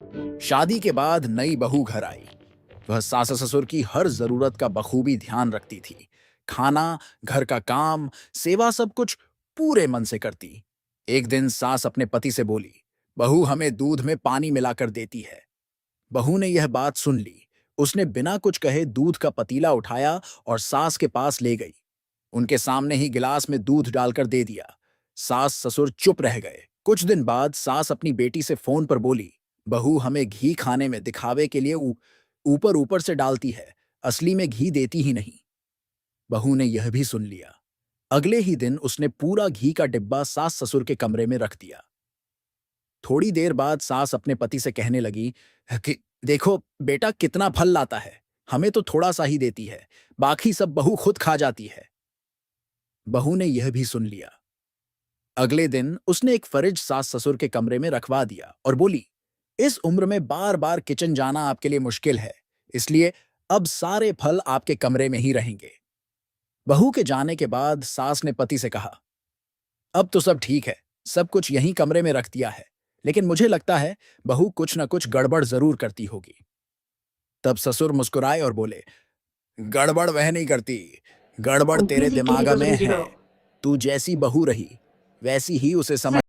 शादी के बाद नई बहू घर आई। वह सास ससुर की हर जरूरत का बखूबी ध्यान रखती थी। खाना, घर का काम, सेवा सब कुछ पूरे मन से करती। एक दिन सास अपने पति से बोली, बहू हमें दूध में पानी मिलाकर देती है। बहू ने यह बात सुन ली। उसने बिना कुछ कहे दूध का पतीला उठाया और सास के पास ले गई। उनके सामने ही गिलास में दूध डालकर दे दिया। सास ससुर चुप रह गए। कुछ दिन बाद सास अपनी बेटी से फोन पर बोली, बहू हमें घी खाने में दिखावे के लिए ऊपर ऊपर से डालती है, असली में घी देती ही नहीं। बहू ने यह भी सुन लिया। अगले ही दिन उसने पूरा घी का डिब्बा सास ससुर के कमरे में रख दिया। थोड़ी देर बाद सास अपने पति से कहने लगी कि देखो बेटा कितना फल लाता है, हमें तो थोड़ा सा ही देती है, बाकी सब बहू खुद खा जाती है। बहू ने यह भी सुन लिया। अगले दिन उसने एक फ्रिज सास ससुर के कमरे में रखवा दिया और बोली, इस उम्र में बार बार किचन जाना आपके लिए मुश्किल है, इसलिए अब सारे फल आपके कमरे में ही रहेंगे। बहू के जाने के बाद सास ने पति से कहा, अब तो सब ठीक है, सब कुछ यहीं कमरे में रख दिया है, लेकिन मुझे लगता है बहू कुछ न कुछ गड़बड़ जरूर करती होगी। तब ससुर मुस्कुराए और बोले, गड़बड़ वह नहीं करती, गड़बड़ तेरे Completely दिमाग killing में the है। video. तू जैसी बहू रही वैसी ही उसे समझ